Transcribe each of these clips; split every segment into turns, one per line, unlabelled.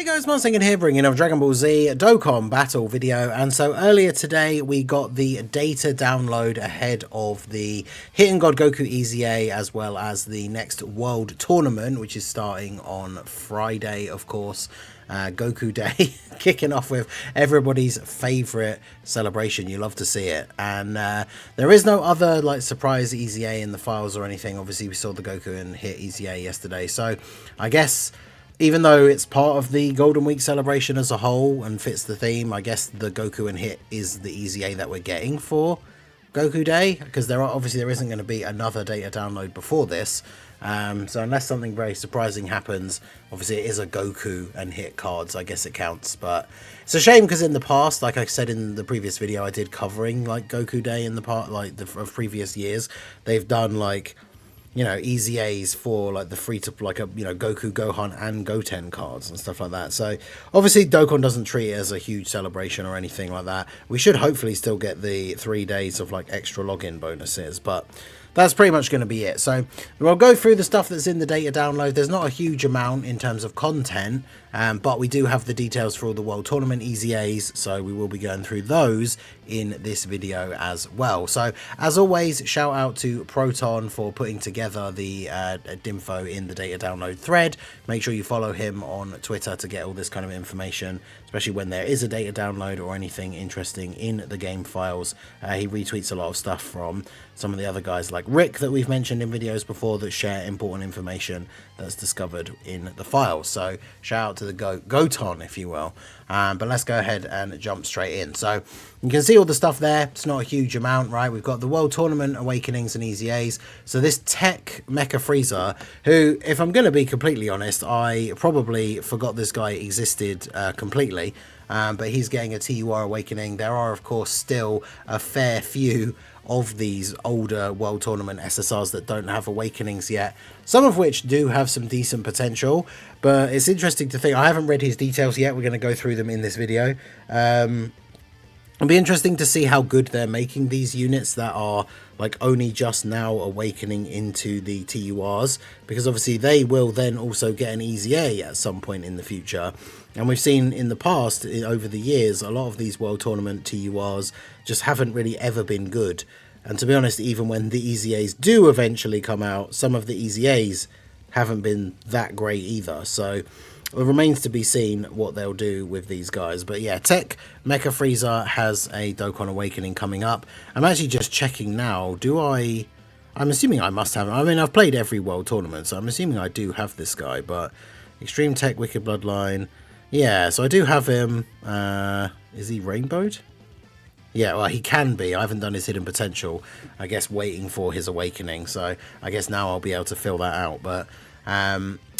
Guys, Monsignor here bringing up Dragon Ball Z Dokkan battle video. And so earlier today we got the data download ahead of the Hidden God Goku EZA, as well as the next world tournament, which is starting on Friday, of course. Goku Day, kicking off with everybody's favorite celebration. You love to see it. And there is no other like surprise EZA in the files or anything. Obviously we saw the Goku and Hit EZA yesterday, so I guess even though it's part of the Golden Week celebration as a whole and fits the theme, I guess the Goku and Hit is the EZA that we're getting for Goku Day, because there isn't going to be another data download before this. So unless something very surprising happens, obviously it is a Goku and Hit card, so I guess it counts. But it's a shame because in the past, like I said in the previous video I did covering like Goku Day in the part of previous years, they've done like, you know, EZAs for like the free to like a, you know, Goku, Gohan and Goten cards and stuff like that. So obviously Dokkan doesn't treat it as a huge celebration or anything like that. We should hopefully still get the 3 days of like extra login bonuses, but that's pretty much going to be it. So we'll go through the stuff that's in the data download. There's not a huge amount in terms of content, but we do have the details for all the World Tournament EZAs, so we will be going through those in this video as well. So as always, shout out to Proton for putting together the Dimfo in the data download thread. Make sure you follow him on Twitter to get all this kind of information, especially when there is a data download or anything interesting in the game files. He retweets a lot of stuff from some of the other guys like Rick that we've mentioned in videos before that share important information that's discovered in the files. So shout out to the Goton, if you will. But let's go ahead and jump straight in. So you can see all the stuff there. It's not a huge amount, right? We've got the World Tournament Awakenings and EZAs. So this Tech Mecca Freezer, who, if I'm going to be completely honest, I probably forgot this guy existed completely. But he's getting a TUR Awakening. There are, of course, still a fair few of these older World Tournament SSRs that don't have Awakenings yet, some of which do have some decent potential. But it's interesting to think, I haven't read his details yet, we're going to go through them in this video. It'll be interesting to see how good they're making these units that are like only just now awakening into the TURs, because obviously they will then also get an EZA at some point in the future. And we've seen in the past, over the years, a lot of these World Tournament TURs just haven't really ever been good. And to be honest, even when the EZAs do eventually come out, some of the EZAs haven't been that great either. So it remains to be seen what they'll do with these guys. But yeah, Tech Mecca Freezer has a Dokkan Awakening coming up. I'm actually just checking now. I'm assuming I must have. I mean, I've played every World Tournament, so I'm assuming I do have this guy. But Extreme Tech Wicked Bloodline. Yeah, so I do have him. Is he rainbowed? Yeah, well, he can be. I haven't done his hidden potential. I guess waiting for his awakening. So I guess now I'll be able to fill that out. But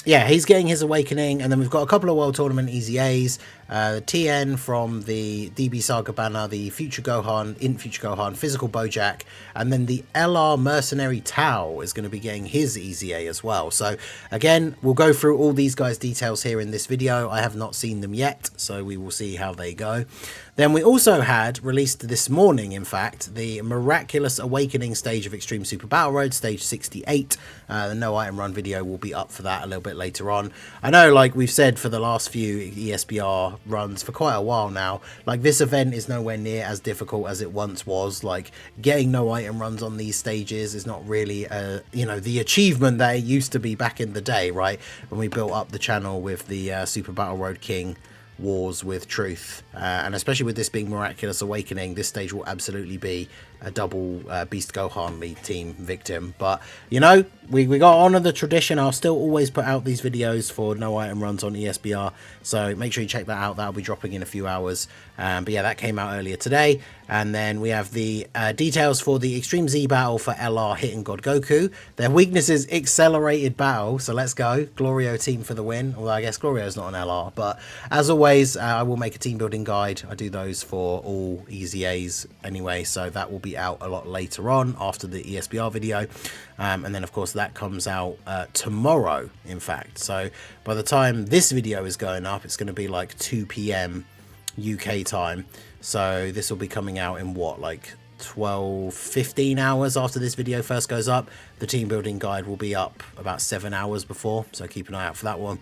yeah, he's getting his awakening. And then we've got a couple of World Tournament EZAs. TN from the DB Saga banner, the Future Gohan, in Future Gohan, Physical Bojack, and then the LR Mercenary Tao is going to be getting his EZA as well. So again, we'll go through all these guys' details here in this video. I have not seen them yet, so we will see how they go. Then we also had, released this morning in fact, the Miraculous Awakening stage of Extreme Super Battle Road, stage 68. The no item run video will be up for that a little bit later on. I know, like we've said for the last few ESBR runs for quite a while now, like this event is nowhere near as difficult as it once was. Like getting no item runs on these stages is not really you know, the achievement that it used to be back in the day, right, when we built up the channel with the Super Battle Road King wars with Truth, and especially with this being Miraculous Awakening, this stage will absolutely be a double Beast Gohan lead team victim. But you know, we got to honor the tradition. I'll still always put out these videos for no item runs on ESBR, so make sure you check that out. That'll be dropping in a few hours. But yeah, that came out earlier today. And then we have the details for the Extreme Z battle for LR Hidden God Goku. Their weakness is accelerated battle, so let's go. Glorio team for the win, although I guess Glorio's not an LR. But as always, I will make a team building guide. I do those for all EZAs anyway, so that will be out a lot later on after the ESBR video. And then of course that comes out tomorrow, in fact. So by the time this video is going up, it's going to be like 2 PM UK time. So this will be coming out in what, like 12-15 hours after this video first goes up. The team building guide will be up about 7 hours before, so keep an eye out for that one.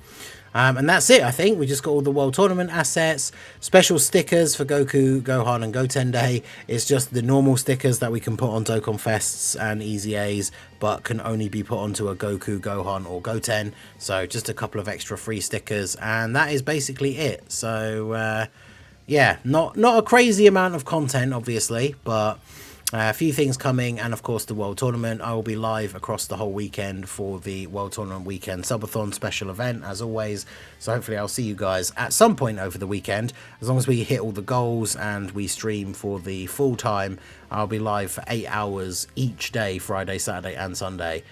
And that's it, I think. We just got all the World Tournament assets, special stickers for Goku, Gohan, and Goten Day. It's just the normal stickers that we can put on Dokkan Fests and EZAs, but can only be put onto a Goku, Gohan, or Goten. So just a couple of extra free stickers, and that is basically it. So, yeah, not a crazy amount of content, obviously, but a few things coming, and of course the World Tournament. I will be live across the whole weekend for the World Tournament Weekend Subathon special event, as always. So hopefully I'll see you guys at some point over the weekend. As long as we hit all the goals and we stream for the full time, I'll be live for 8 hours each day, Friday, Saturday, and Sunday.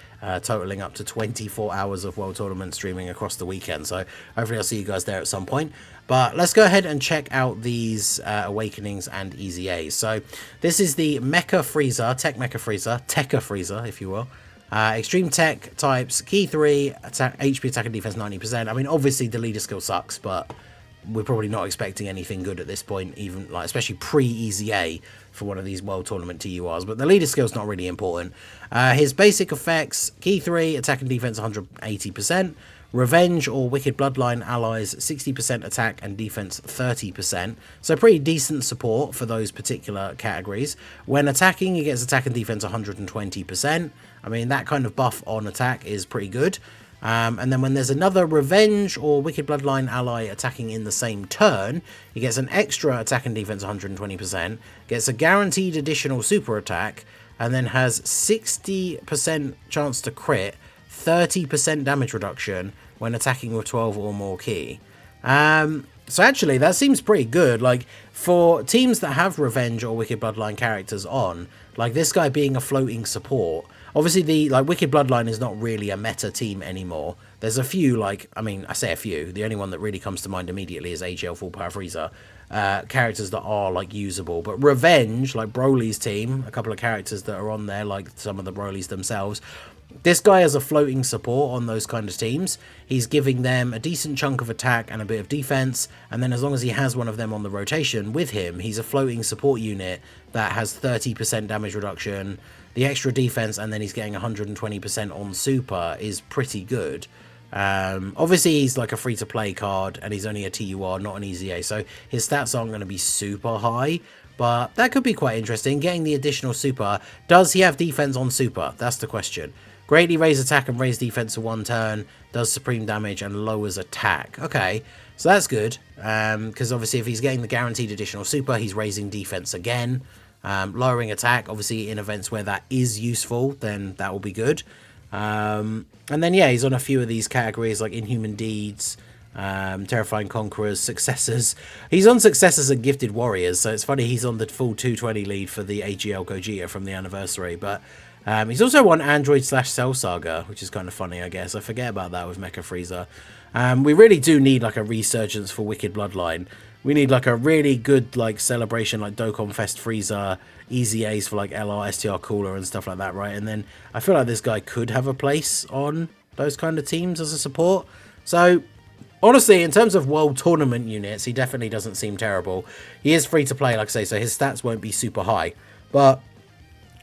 Totaling up to 24 hours of World Tournament streaming across the weekend. So hopefully I'll see you guys there at some point. But let's go ahead and check out these Awakenings and EZAs. So this is the Mecca Freezer, Mecca Freezer, Tekka Freezer, if you will. Extreme Tech types, Key 3, attack, HP, attack and defense 90%. I mean, obviously the leader skill sucks, but we're probably not expecting anything good at this point, even like especially pre-EZA for one of these World Tournament TURs. But the leader skill's not really important. His basic effects: Key 3, attack and defense 180%. Revenge or Wicked Bloodline allies 60% attack and defense 30%. So pretty decent support for those particular categories. When attacking, he gets attack and defense 120%. I mean, that kind of buff on attack is pretty good. And then when there's another Revenge or Wicked Bloodline ally attacking in the same turn, he gets an extra attack and defense 120%, gets a guaranteed additional super attack, and then has 60% chance to crit, 30% damage reduction when attacking with 12 or more key. So actually, that seems pretty good. Like, for teams that have Revenge or Wicked Bloodline characters on, like this guy being a floating support, obviously the Wicked Bloodline is not really a meta team anymore. There's a few, like, I mean, I say a few, the only one that really comes to mind immediately is AGL Full Power Freezer, characters that are like usable. But Revenge, like Broly's team, a couple of characters that are on there, like some of the Brolys themselves, this guy has a floating support on those kind of teams. He's giving them a decent chunk of attack and a bit of defense, and then as long as he has one of them on the rotation with him, he's a floating support unit that has 30% damage reduction, the extra defense, and then he's getting 120% on super is pretty good. Obviously he's like a free-to-play card, and he's only a TUR, not an EZA, so his stats aren't going to be super high, but that could be quite interesting. Getting the additional super, does he have defense on super? That's the question. Greatly raise attack and raise defense for one turn, does supreme damage and lowers attack. Okay, so that's good, because obviously if he's getting the guaranteed additional super, he's raising defense again. Lowering attack, obviously in events where that is useful, then that will be good. And then yeah, he's on a few of these categories like Inhuman Deeds, Terrifying Conquerors, Successors. He's on Successors and Gifted Warriors, so it's funny he's on the full 220 lead for the AGL Gogeta from the anniversary, but he's also on Android/Cell Saga, which is kind of funny, I guess. I forget about that with Mecca Freezer. We really do need like a resurgence for Wicked Bloodline. We need like a really good like celebration like Dokkan Fest Freezer, EZAs for like LR, STR Cooler and stuff like that, right? And then I feel like this guy could have a place on those kind of teams as a support. So honestly, in terms of World Tournament units, he definitely doesn't seem terrible. He is free to play, like I say, so his stats won't be super high. But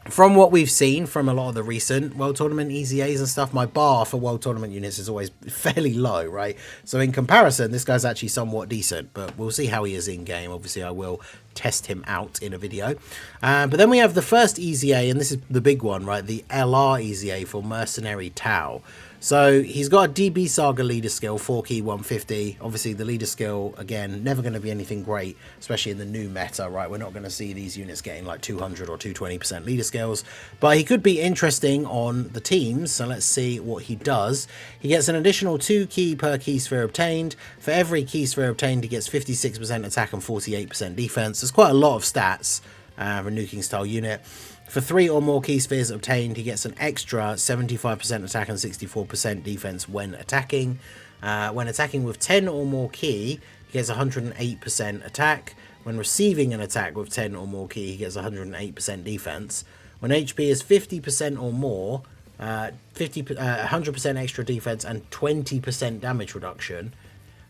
from what we've seen from a lot of the recent World Tournament EZAs and stuff, my bar for World Tournament units is always fairly low, right? So in comparison, this guy's actually somewhat decent, but we'll see how he is in-game. Obviously, I will test him out in a video. But then we have the first EZA, and this is the big one, right? The LR EZA for Mercenary Tao. So he's got a DB Saga leader skill, 4 key 150. Obviously the leader skill, again, never going to be anything great, especially in the new meta, right? We're not going to see these units getting like 200 or 220% leader skills, but he could be interesting on the teams. So let's see what he does. He gets an additional 2 key per key sphere obtained. For every key sphere obtained, he gets 56% attack and 48% defense. There's quite a lot of stats for a nuking style unit. For 3 or more key spheres obtained, he gets an extra 75% attack and 64% defense when attacking. When attacking with 10 or more key, he gets 108% attack. When receiving an attack with 10 or more key, he gets 108% defense. When HP is 50% or more, 100% extra defense and 20% damage reduction.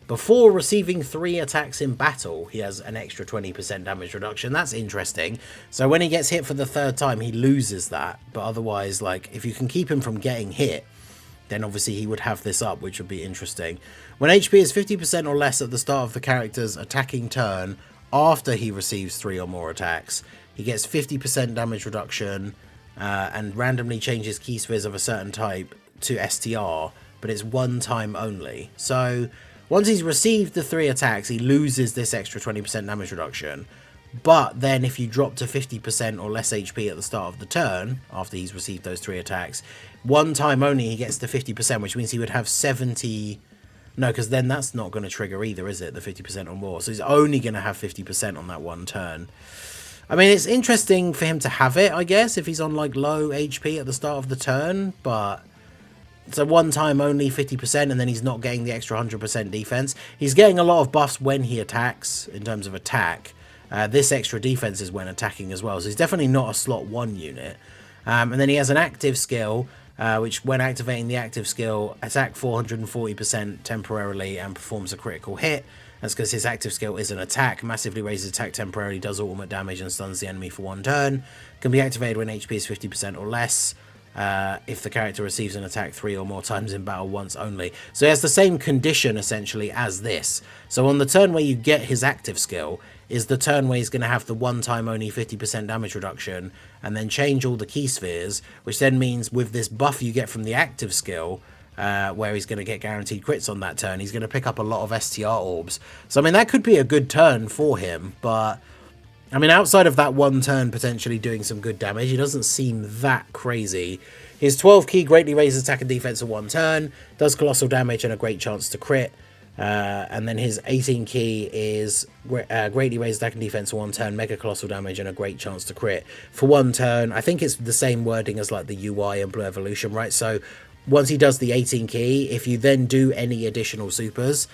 Before receiving 3 attacks in battle, he has an extra 20% damage reduction. That's interesting. So when he gets hit for the 3rd time, he loses that. But otherwise, like, if you can keep him from getting hit, then obviously he would have this up, which would be interesting. When HP is 50% or less at the start of the character's attacking turn, after he receives 3 or more attacks, he gets 50% damage reduction and randomly changes key spheres of a certain type to STR, but it's one time only. So once he's received the 3 attacks, he loses this extra 20% damage reduction. But then if you drop to 50% or less HP at the start of the turn, after he's received those 3 attacks, one time only he gets to 50%, which means he would have 70... No, because then that's not going to trigger either, is it? The 50% or more. So he's only going to have 50% on that one turn. I mean, it's interesting for him to have it, I guess, if he's on, like, low HP at the start of the turn, but... It's a one-time only 50%, and then he's not getting the extra 100% defense. He's getting a lot of buffs when he attacks, in terms of attack. This extra defense is when attacking as well, so he's definitely not a slot 1 unit. And then he has an active skill, which when activating the active skill, attack 440% temporarily and performs a critical hit. That's because his active skill is an attack, massively raises attack temporarily, does ultimate damage and stuns the enemy for 1 turn. Can be activated when HP is 50% or less. If the character receives an attack 3 or more times in battle once only. So he has the same condition essentially as this. So on the turn where you get his active skill is the turn where he's going to have the one time only 50% damage reduction and then change all the key spheres, which then means with this buff you get from the active skill, where he's going to get guaranteed crits on that turn, he's going to pick up a lot of STR orbs. So I mean that could be a good turn for him, but I mean, outside of that one turn potentially doing some good damage, he doesn't seem that crazy. His 12 key greatly raises attack and defense in 1 turn, does colossal damage and a great chance to crit. And then his 18 key is greatly raises attack and defense in 1 turn, mega colossal damage and a great chance to crit. For 1 turn, I think it's the same wording as like the UI and Blue Evolution, right? So once he does the 18 key, if you then do any additional supers,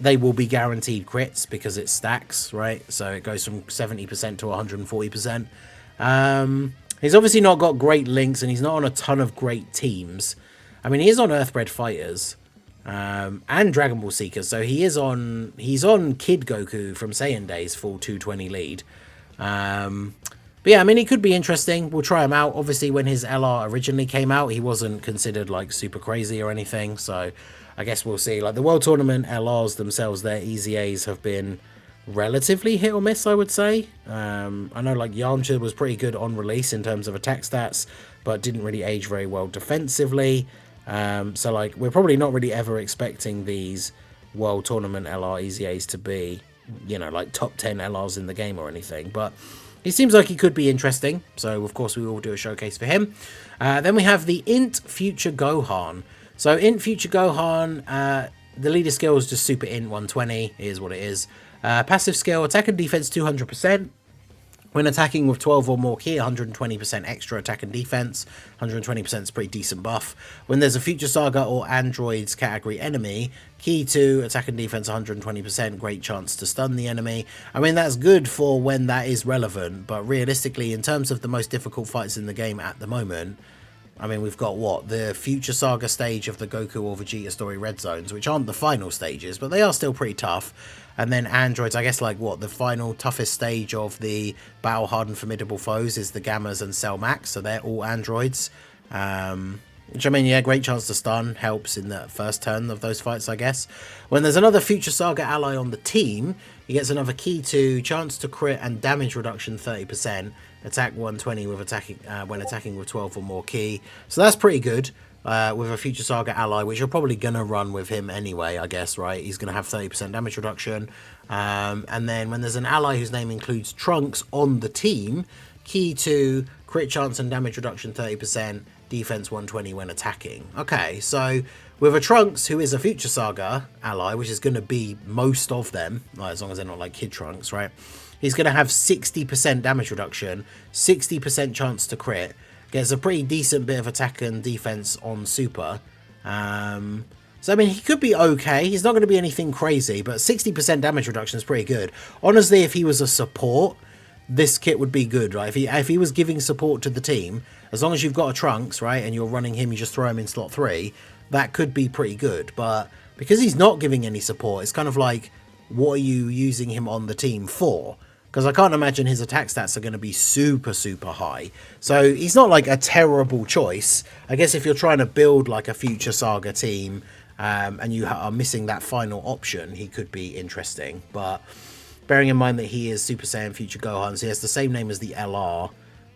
they will be guaranteed crits because it stacks, right? So it goes from 70% to 140%. He's obviously not got great links and he's not on a ton of great teams. I mean, he is on Earthbred Fighters and Dragon Ball Seekers. So he's on Kid Goku from Saiyan Days, full 220 lead. But yeah, I mean, he could be interesting. We'll try him out. Obviously, when his LR originally came out, he wasn't considered like super crazy or anything. So I guess we'll see. Like the World Tournament LRs themselves, their EZAs have been relatively hit or miss, I would say. I know like Yamcha was pretty good on release in terms of attack stats, but didn't really age very well defensively. So like we're probably not really ever expecting these World Tournament LR EZAs to be, you know, like top 10 LRs in the game or anything. But he seems like he could be interesting. So of course we will do a showcase for him. Then we have the Int Future Gohan. So Int Future Gohan, the leader skill is just Super Int 120, is what it is. Passive skill, attack and defense 200%. When attacking with 12 or more key, 120% extra attack and defense. 120% is a pretty decent buff. When there's a Future Saga or Androids category enemy, key 2, attack and defense 120%, great chance to stun the enemy. I mean, that's good for when that is relevant, but realistically, in terms of the most difficult fights in the game at the moment, I mean, we've got, what, the Future Saga stage of the Goku or Vegeta story Red Zones, which aren't the final stages, but they are still pretty tough. And then Androids, I guess, like, what, the final toughest stage of the Battle Hardened Formidable Foes is the Gammas and Cell Max, so they're all Androids. Which, I mean, yeah, great chance to stun, helps in the first turn of those fights, I guess. When there's another Future Saga ally on the team, he gets another key 2, chance to crit and damage reduction 30%. Attack 120 with attacking when attacking with 12 or more key. So that's pretty good with a Future Saga ally, which you're probably going to run with him anyway, I guess, right? He's going to have 30% damage reduction. And then when there's an ally whose name includes Trunks on the team, key 2, crit chance and damage reduction 30%, defense 120 when attacking. Okay, so with a Trunks who is a Future Saga ally, which is going to be most of them, like, as long as they're not like Kid Trunks, right? He's going to have 60% damage reduction, 60% chance to crit, gets a pretty decent bit of attack and defense on Super. So, I mean, he could be okay. He's not going to be anything crazy, but 60% damage reduction is pretty good. Honestly, if he was a support, this kit would be good, right? If he was giving support to the team, as long as you've got a Trunks, right, and you're running him, you just throw him in slot 3, that could be pretty good. But because he's not giving any support, it's kind of like, what are you using him on the team for? because I can't imagine his attack stats are going to be super, super high. So he's not like a terrible choice. I guess if you're trying to build like a future Saga team and you are missing that final option, he could be interesting. But bearing in mind that he is Super Saiyan Future Gohan, so he has the same name as the LR.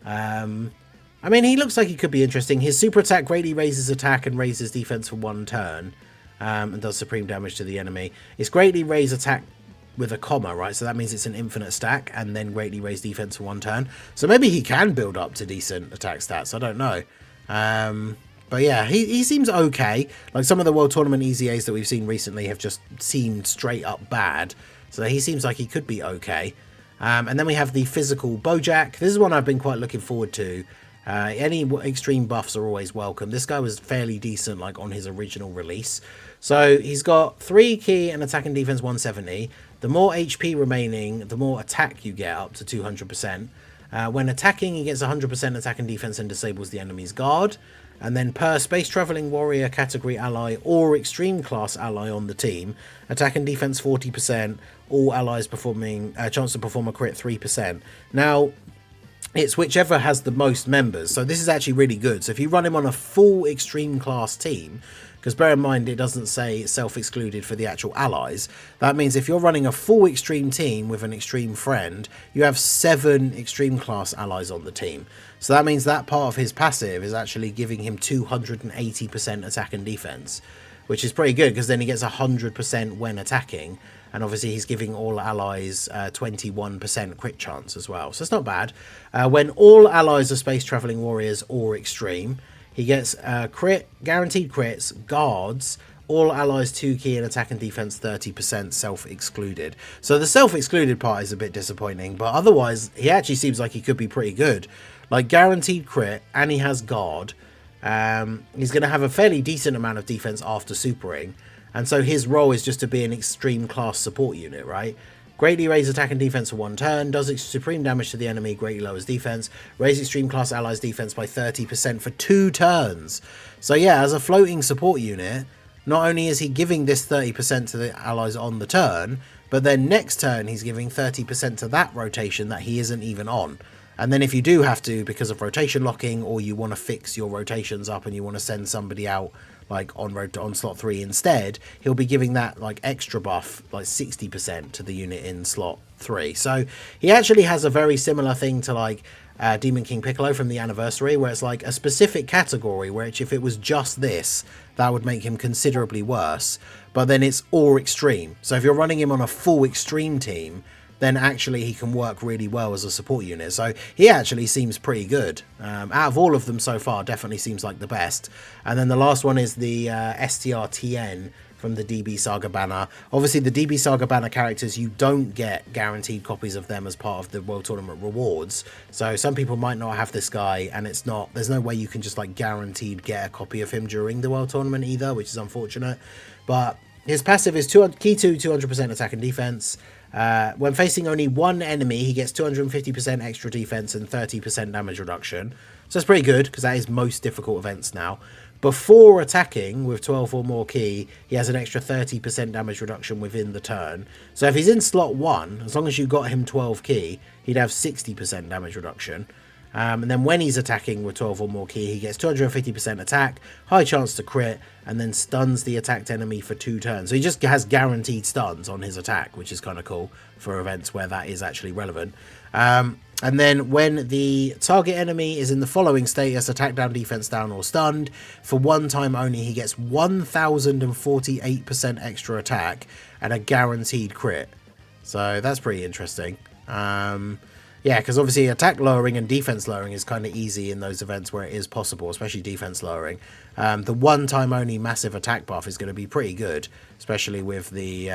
I mean, he looks like he could be interesting. His super attack greatly raises attack and raises defense for 1 turn. And does supreme damage to the enemy. It's greatly raise attack with a comma, right? So that means it's an infinite stack and then greatly raise defense for 1 turn. So maybe he can build up to decent attack stats. I don't know. But yeah, he seems okay. Like some of the World Tournament EZAs that we've seen recently have just seemed straight up bad. So he seems like he could be okay. And then we have the physical Bojack. This is one I've been quite looking forward to. Any extreme buffs are always welcome. This guy was fairly decent like on his original release. So he's got 3 key and attack and defense 170. The more HP remaining, the more attack you get, up to 200%. When attacking, he gets 100% attack and defense and disables the enemy's guard. And then per space traveling warrior category ally or extreme class ally on the team, attack and defense 40%, all allies performing chance to perform a crit 3%. Now, it's whichever has the most members, so this is actually really good. So if you run him on a full extreme class team, because bear in mind it doesn't say self-excluded for the actual allies, that means if you're running a full extreme team with an extreme friend, you have 7 extreme class allies on the team. So that means that part of his passive is actually giving him 280% attack and defense, which is pretty good because then he gets 100% when attacking. And obviously he's giving all allies 21% crit chance as well. So it's not bad. When all allies are space traveling warriors or extreme, he gets crit, guaranteed crits, guards, all allies 2 key and attack and defense 30% self-excluded. So the self-excluded part is a bit disappointing, but otherwise he actually seems like he could be pretty good. Like guaranteed crit and he has guard. He's going to have a fairly decent amount of defense after supering. And so his role is just to be an extreme class support unit, right? Greatly raise attack and defense for 1 turn, does supreme damage to the enemy, greatly lowers defense, raise extreme class allies defense by 30% for 2 turns. So yeah, as a floating support unit, not only is he giving this 30% to the allies on the turn, but then next turn he's giving 30% to that rotation that he isn't even on. And then if you do have to, because of rotation locking, or you want to fix your rotations up and you want to send somebody out like on slot 3 instead, he'll be giving that like extra buff, like 60% to the unit in slot 3. So he actually has a very similar thing to like Demon King Piccolo from the anniversary, where it's like a specific category, which if it was just this, that would make him considerably worse. But then it's all extreme. So if you're running him on a full extreme team, then actually he can work really well as a support unit. So he actually seems pretty good. Out of all of them so far, definitely seems like the best. And then the last one is the STR-TN from the DB Saga banner. Obviously, the DB Saga banner characters, you don't get guaranteed copies of them as part of the World Tournament rewards. So some people might not have this guy, and it's not. There's no way you can just like guaranteed get a copy of him during the World Tournament either, which is unfortunate. But his passive is key 2, 200% attack and defense. When facing only one enemy, he gets 250% extra defense and 30% damage reduction. So that's pretty good, because that is most difficult events now. Before attacking with 12 or more key, he has an extra 30% damage reduction within the turn. So if he's in slot 1, as long as you got him 12 key, he'd have 60% damage reduction. And then when he's attacking with 12 or more key, he gets 250% attack, high chance to crit, and then stuns the attacked enemy for 2 turns. So he just has guaranteed stuns on his attack, which is kind of cool for events where that is actually relevant. And then when the target enemy is in the following status, attack down, defense down, or stunned, for 1 time only, he gets 1048% extra attack and a guaranteed crit. So that's pretty interesting. Yeah, because obviously attack lowering and defense lowering is kind of easy in those events where it is possible, especially defense lowering. The 1 time only massive attack buff is going to be pretty good, especially with the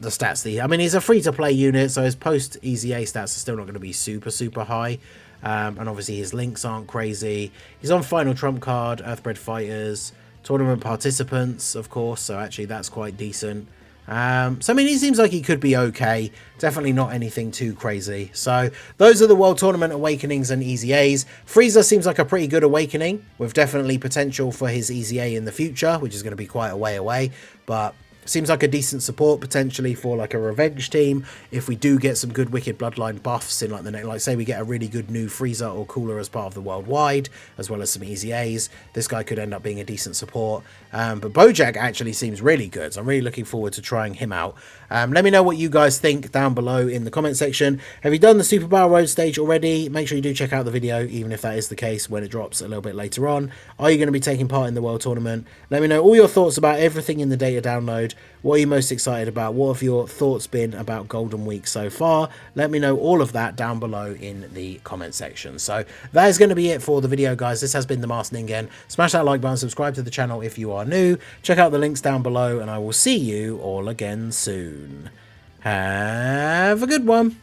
stats. I mean, he's a free-to-play unit, so his post-EZA stats are still not going to be super, super high. And obviously his links aren't crazy. He's on Final Trump card, Earthbred Fighters, Tournament Participants, of course, so actually that's quite decent. So I mean, he seems like he could be okay. Definitely not anything too crazy. So those are the World Tournament Awakenings and EZAs. Freezer seems like a pretty good awakening, with definitely potential for his EZA in the future, which is going to be quite a way away. But Seems like a decent support potentially for like a revenge team. If we do get some good Wicked Bloodline buffs in like the next, like say we get a really good new Freezer or Cooler as part of the worldwide, as well as some EZAs, this guy could end up being a decent support. But Bojack actually seems really good, so I'm really looking forward to trying him out. Let me know what you guys think down below in the comment section. Have you done the Super Battle Road stage already? Make sure you do check out the video, even if that is the case when it drops a little bit later on. Are you going to be taking part in the World Tournament? Let me know all your thoughts about everything in the data download. What are you most excited about? What have your thoughts been about Golden Week so far? Let me know all of that down below in the comment section. So that is going to be it for the video, guys. This has been the Masked Ningen. Smash that like button, subscribe to the channel if you are new. Check out the links down below, and I will see you all again soon. Have a good one.